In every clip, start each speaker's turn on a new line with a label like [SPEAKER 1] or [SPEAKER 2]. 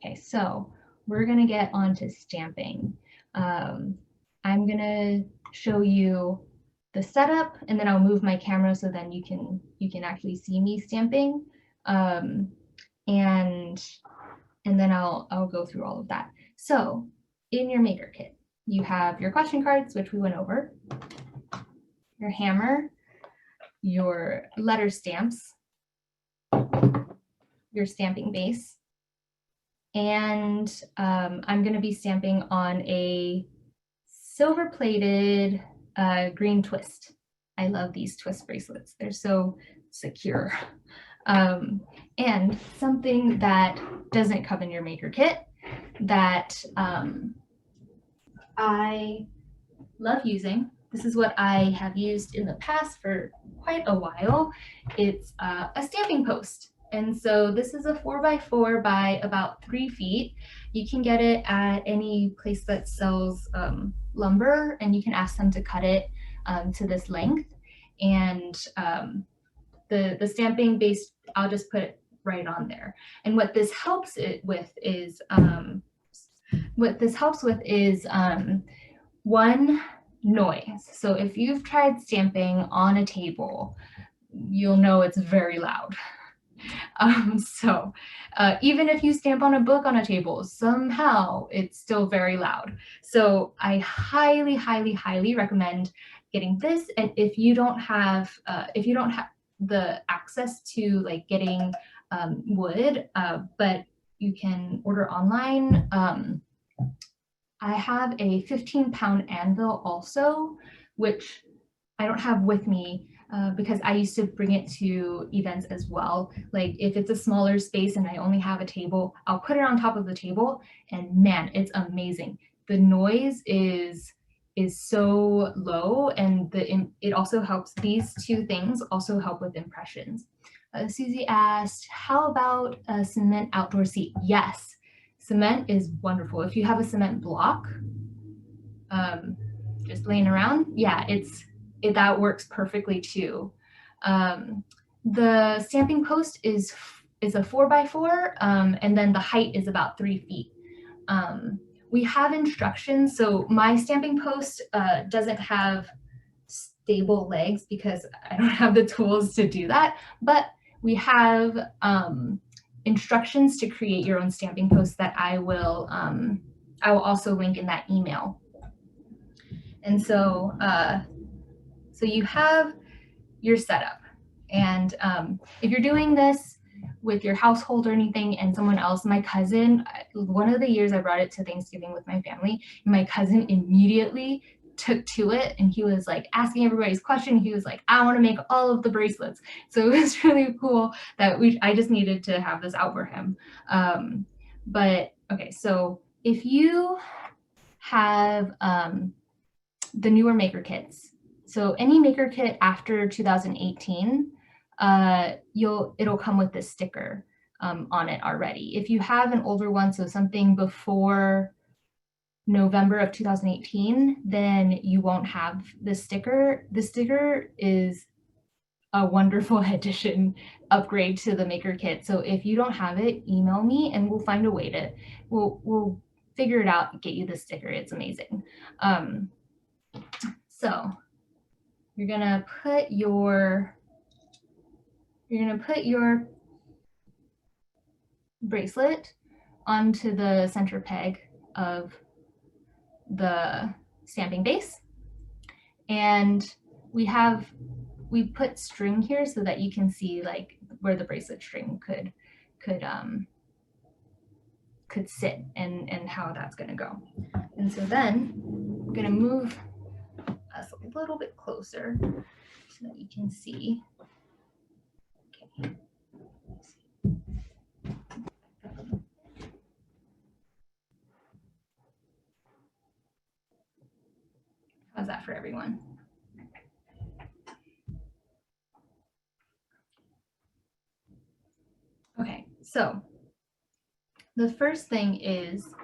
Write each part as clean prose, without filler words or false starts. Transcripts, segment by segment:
[SPEAKER 1] Okay, so we're gonna get onto stamping. I'm gonna show you the setup, and then I'll move my camera so then you can actually see me stamping, and then I'll go through all of that. So in your maker kit, you have your question cards, which we went over, your hammer, your letter stamps, your stamping base, and I'm going to be stamping on a silver-plated green twist. I love these twist bracelets. They're so secure. And something that doesn't come in your maker kit that I love using, this is what I have used in the past for quite a while, it's a stamping post. And so this is a 4x4 by about 3 feet. You can get it at any place that sells lumber, and you can ask them to cut it to this length. And the stamping base, I'll just put it right on there. And what this helps it with is one, noise. So if you've tried stamping on a table, you'll know it's very loud. Even if you stamp on a book on a table, somehow it's still very loud. So I highly, highly, highly recommend getting this. And if you don't have the access to like getting wood, but you can order online. I have a 15-pound anvil also, which I don't have with me because I used to bring it to events as well. Like if it's a smaller space and I only have a table, I'll put it on top of the table, and man, it's amazing. The noise is so low, and it also helps. These two things also help with impressions. Susie asked, how about a cement outdoor seat? Yes, cement is wonderful. If you have a cement block just laying around, yeah, that works perfectly too. The stamping post is a 4x4, and then the height is about 3 feet. We have instructions. So my stamping post doesn't have stable legs because I don't have the tools to do that, but we have instructions to create your own stamping post that I will also link in that email. And so you have your setup, and if you're doing this with your household or anything and someone else, my cousin, one of the years I brought it to Thanksgiving with my family, my cousin immediately took to it, and he was like asking everybody's question. He was like, I want to make all of the bracelets. So it was really cool that I just needed to have this out for him. But okay, so if you have the newer maker kits, so any maker kit after 2018, it'll come with this sticker on it already. If you have an older one, so something before November of 2018, then you won't have the sticker. The sticker is a wonderful addition, upgrade to the maker kit. So if you don't have it, email me and we'll find a way to, we'll figure it out and get you the sticker. It's amazing. So you're gonna put your bracelet onto the center peg of the stamping base, and we put string here so that you can see like where the bracelet string could sit and how that's going to go. And so then we're going to move us a little bit closer so that you can see. Okay. How's that for everyone? Okay, so the first thing is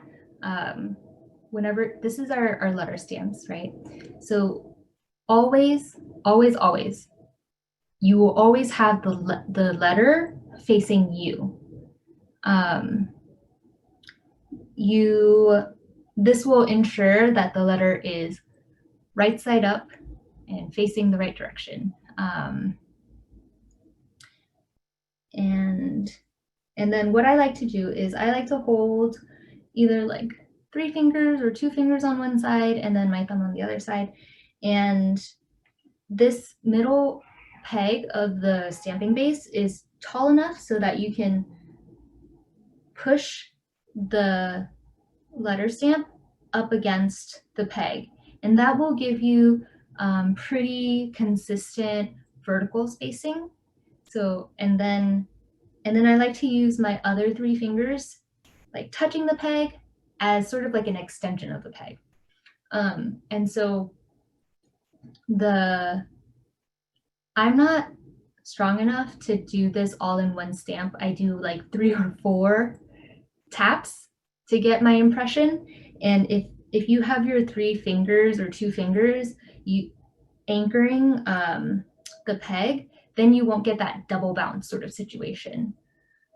[SPEAKER 1] whenever, this is our letter stamps, right? So always, always, always, you will always have the letter facing you. this will ensure that the letter is right side up and facing the right direction. And then what I like to do is I like to hold either like 3 fingers or 2 fingers on one side and then my thumb on the other side. And this middle peg of the stamping base is tall enough so that you can push the letter stamp up against the peg. And that will give you pretty consistent vertical spacing. So, and then I like to use my other 3 fingers, like touching the peg as sort of like an extension of the peg. And so I'm not strong enough to do this all in one stamp. I do like 3 or 4 taps to get my impression. And if you have your 3 fingers or 2 fingers, you anchoring the peg, then you won't get that double bounce sort of situation.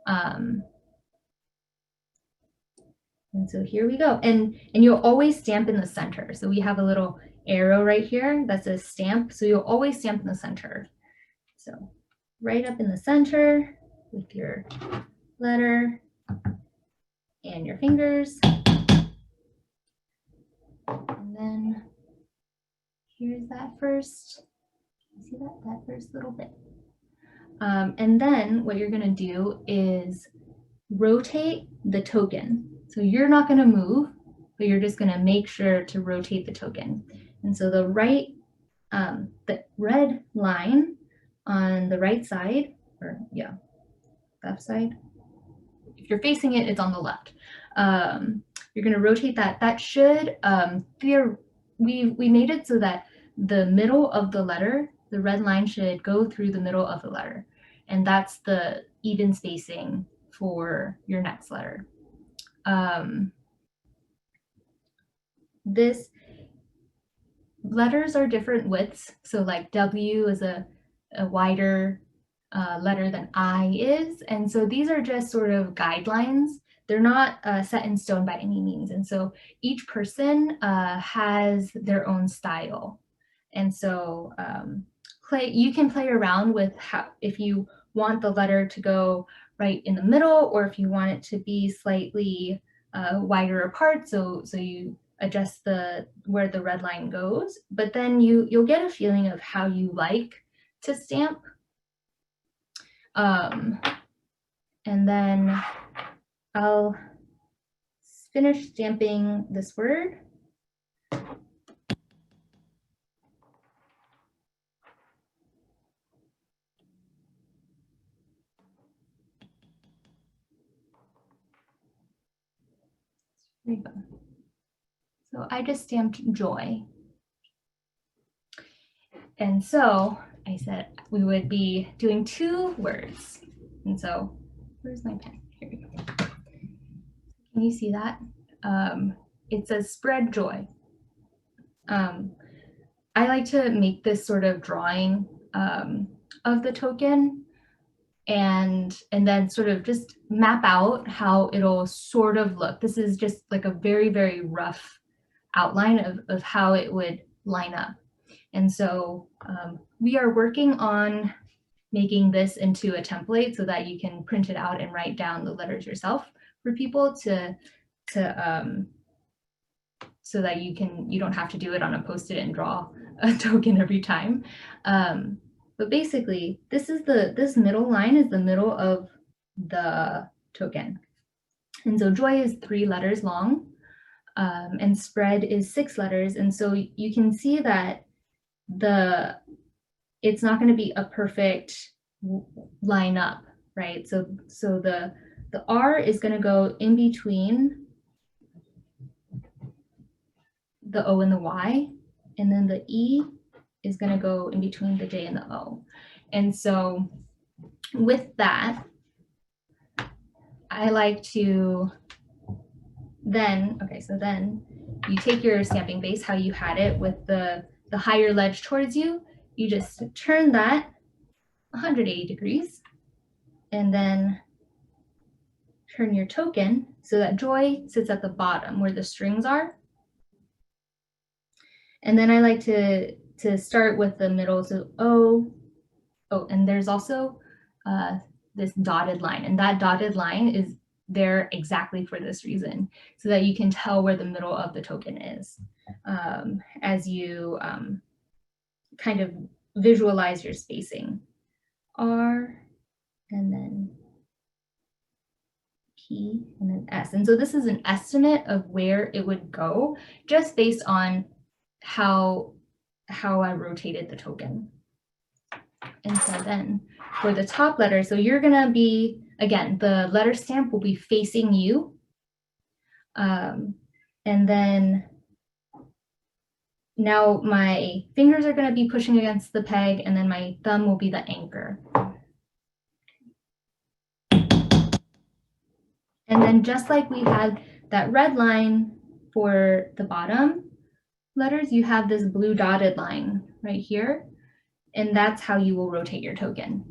[SPEAKER 1] And so here we go. And you'll always stamp in the center. So we have a little arrow right here that says stamp. So you'll always stamp in the center. So right up in the center with your letter and your fingers. And then here's that first, see that first little bit. And then what you're gonna do is rotate the token. So you're not gonna move, but you're just gonna make sure to rotate the token. And so the red line on the right side, or yeah, left side. If you're facing it, it's on the left. You're gonna rotate that. That should, we made it so that the middle of the letter, the red line should go through the middle of the letter. And that's the even spacing for your next letter. Letters are different widths. So like W is a wider letter than I is. And so these are just sort of guidelines. They're not set in stone by any means. And so each person has their own style. And so you can play around with how, if you want the letter to go right in the middle, or if you want it to be slightly wider apart, so you adjust where the red line goes, but then you'll get a feeling of how you like to stamp. And then I'll finish stamping this word. There you go. So I just stamped joy. And so I said we would be doing 2 words. And so where's my pen? Here we go. Can you see that? It says spread joy. I like to make this sort of drawing of the token and then sort of just map out how it'll sort of look. This is just like a very, very rough outline of how it would line up. And so we are working on making this into a template so that you can print it out and write down the letters yourself for people so that you don't have to do it on a Post-it and draw a token every time. But basically, this middle line is the middle of the token. And so joy is 3 letters long, and spread is 6 letters. And so you can see that it's not going to be a perfect line up, right? So the R is going to go in between the O and the Y, and then the E is going to go in between the J and the O. And so with that, I like to then you take your stamping base, how you had it with the higher ledge towards you, you just turn that 180 degrees and then turn your token so that joy sits at the bottom where the strings are. And then I like to start with the middle. So oh, and there's also this dotted line, and that dotted line is there exactly for this reason, so that you can tell where the middle of the token is as you kind of visualize your spacing. R, and then P, and then S. And so this is an estimate of where it would go just based on how I rotated the token. And so then for the top letter, so you're gonna be, again, the letter stamp will be facing you. And then now my fingers are gonna be pushing against the peg, and then my thumb will be the anchor. And then just like we had that red line for the bottom letters, you have this blue dotted line right here, and that's how you will rotate your token.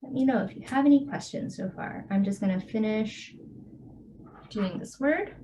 [SPEAKER 1] Let me know if you have any questions so far. I'm just going to finish doing this word.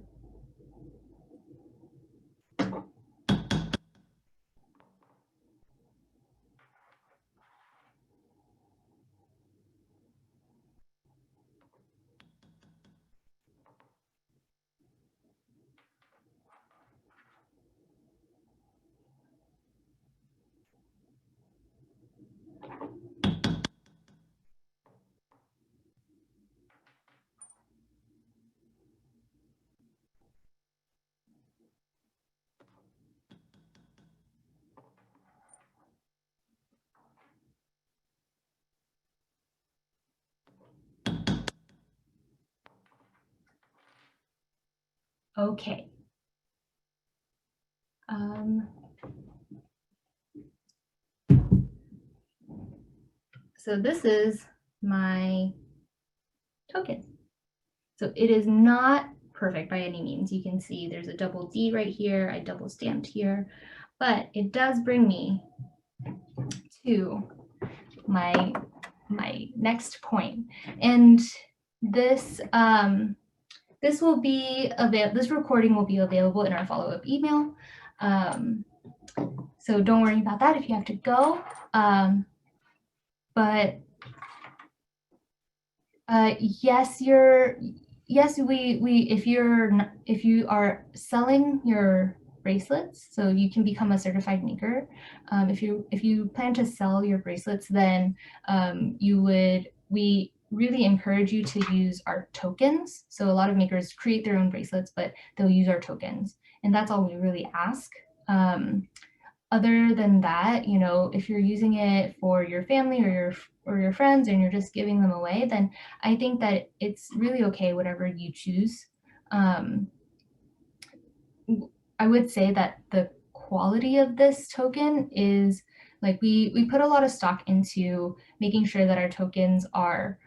[SPEAKER 1] Okay. So this is my token. So it is not perfect by any means. You can see there's a double D right here. I double stamped here, but it does bring me to my next point. And this this recording will be available in our follow-up email. So don't worry about that if you have to go. But yes, if you are selling your bracelets, so you can become a certified maker. If you plan to sell your bracelets, then we really encourage you to use our tokens. So a lot of makers create their own bracelets, but they'll use our tokens, and that's all we really ask. Other than that, you know, if you're using it for your family or your friends and you're just giving them away, then I think that it's really okay, whatever you choose. I would say that the quality of this token is like we put a lot of stock into making sure that our tokens are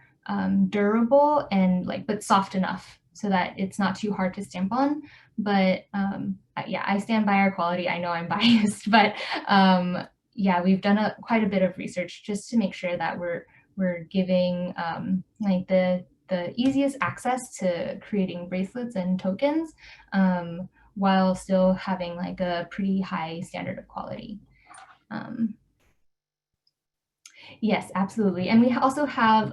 [SPEAKER 1] durable and but soft enough so that it's not too hard to stamp on. But yeah, I stand by our quality. I know I'm biased, but yeah, we've done quite a bit of research just to make sure that we're giving like the easiest access to creating bracelets and tokens while still having like a pretty high standard of quality. Yes, absolutely. And we also have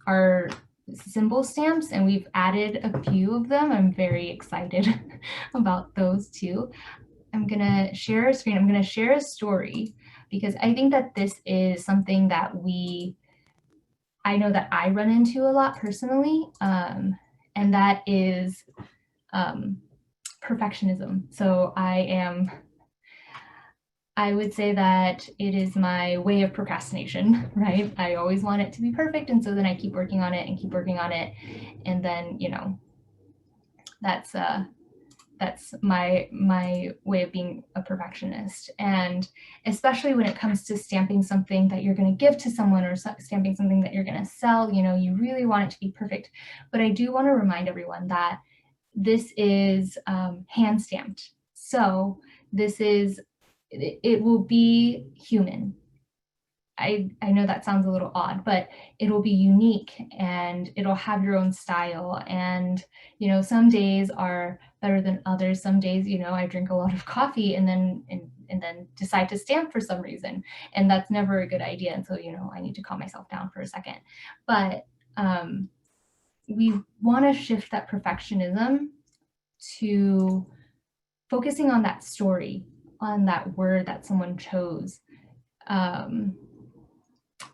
[SPEAKER 1] our symbol stamps, and we've added a few of them. I'm very excited about those too. I'm gonna share a screen. I'm gonna share a story because I think that this is something that I know that I run into a lot personally, and that is perfectionism. So I would say that it is my way of procrastination, right? I always want it to be perfect, and so then I keep working on it and keep working on it, and then, you know, that's my way of being a perfectionist. And especially when it comes to stamping something that you're going to give to someone or stamping something that you're going to sell, you know, you really want it to be perfect. But I do want to remind everyone that this is hand stamped. So this is, it will be human. I know that sounds a little odd, but it'll be unique and it'll have your own style. And, you know, some days are better than others. Some days, you know, I drink a lot of coffee and then decide to stamp for some reason. And that's never a good idea. And so, you know, I need to calm myself down for a second. But we want to shift that perfectionism to focusing on that story, on that word that someone chose.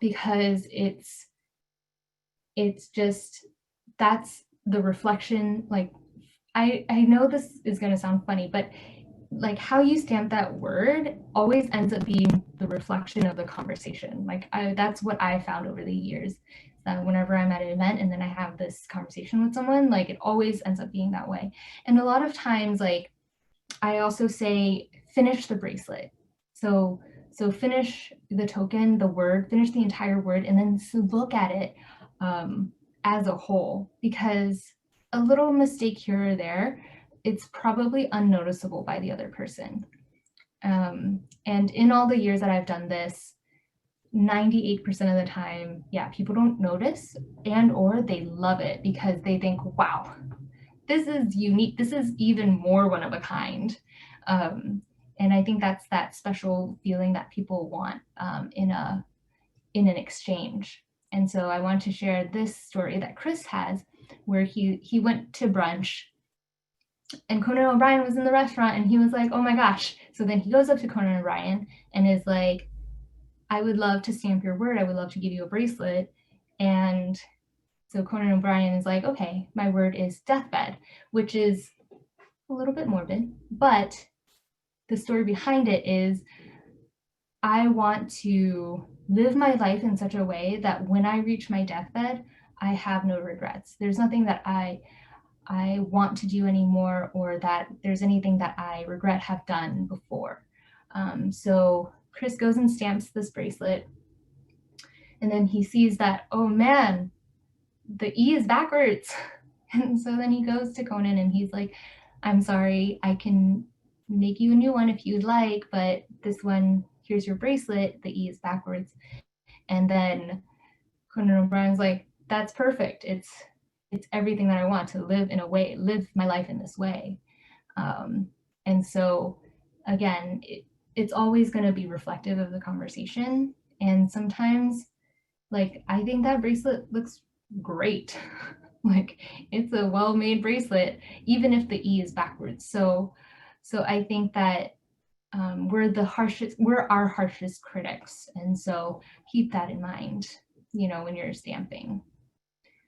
[SPEAKER 1] Because it's just, that's the reflection. Like, I know this is going to sound funny, but like how you stamp that word always ends up being the reflection of the conversation. Like that's what I found over the years, that whenever I'm at an event and then I have this conversation with someone, like it always ends up being that way. And a lot of times, like I also say, finish the bracelet. So finish the token, the word, finish the entire word, and then look at it as a whole, because a little mistake here or there, it's probably unnoticeable by the other person. And in all the years that I've done this, 98% of the time, yeah, people don't notice, and or they love it because they think, wow, this is unique. This is even more one of a kind. And I think that's that special feeling that people want in an exchange. And so I want to share this story that Chris has, where he went to brunch and Conan O'Brien was in the restaurant and he was like, oh my gosh. So then he goes up to Conan O'Brien and is like, I would love to stamp your word. I would love to give you a bracelet. And so Conan O'Brien is like, okay, my word is deathbed, which is a little bit morbid, but the story behind it is I want to live my life in such a way that when I reach my deathbed, I have no regrets. There's nothing that I want to do anymore, or that there's anything that I regret have done before. So Chris goes and stamps this bracelet, and then he sees that, oh man, the E is backwards. And so then he goes to Conan and he's like, I'm sorry, I can make you a new one if you'd like, but this one, here's your bracelet, the E is backwards. And then Conan O'Brien's like, that's perfect. It's everything that I want to live in a way, live my life in this way. And so again, it's always going to be reflective of the conversation. And sometimes, like, I think that bracelet looks great. Like, it's a well-made bracelet, even if the E is backwards. So I think that we're our harshest critics. And so keep that in mind, you know, when you're stamping.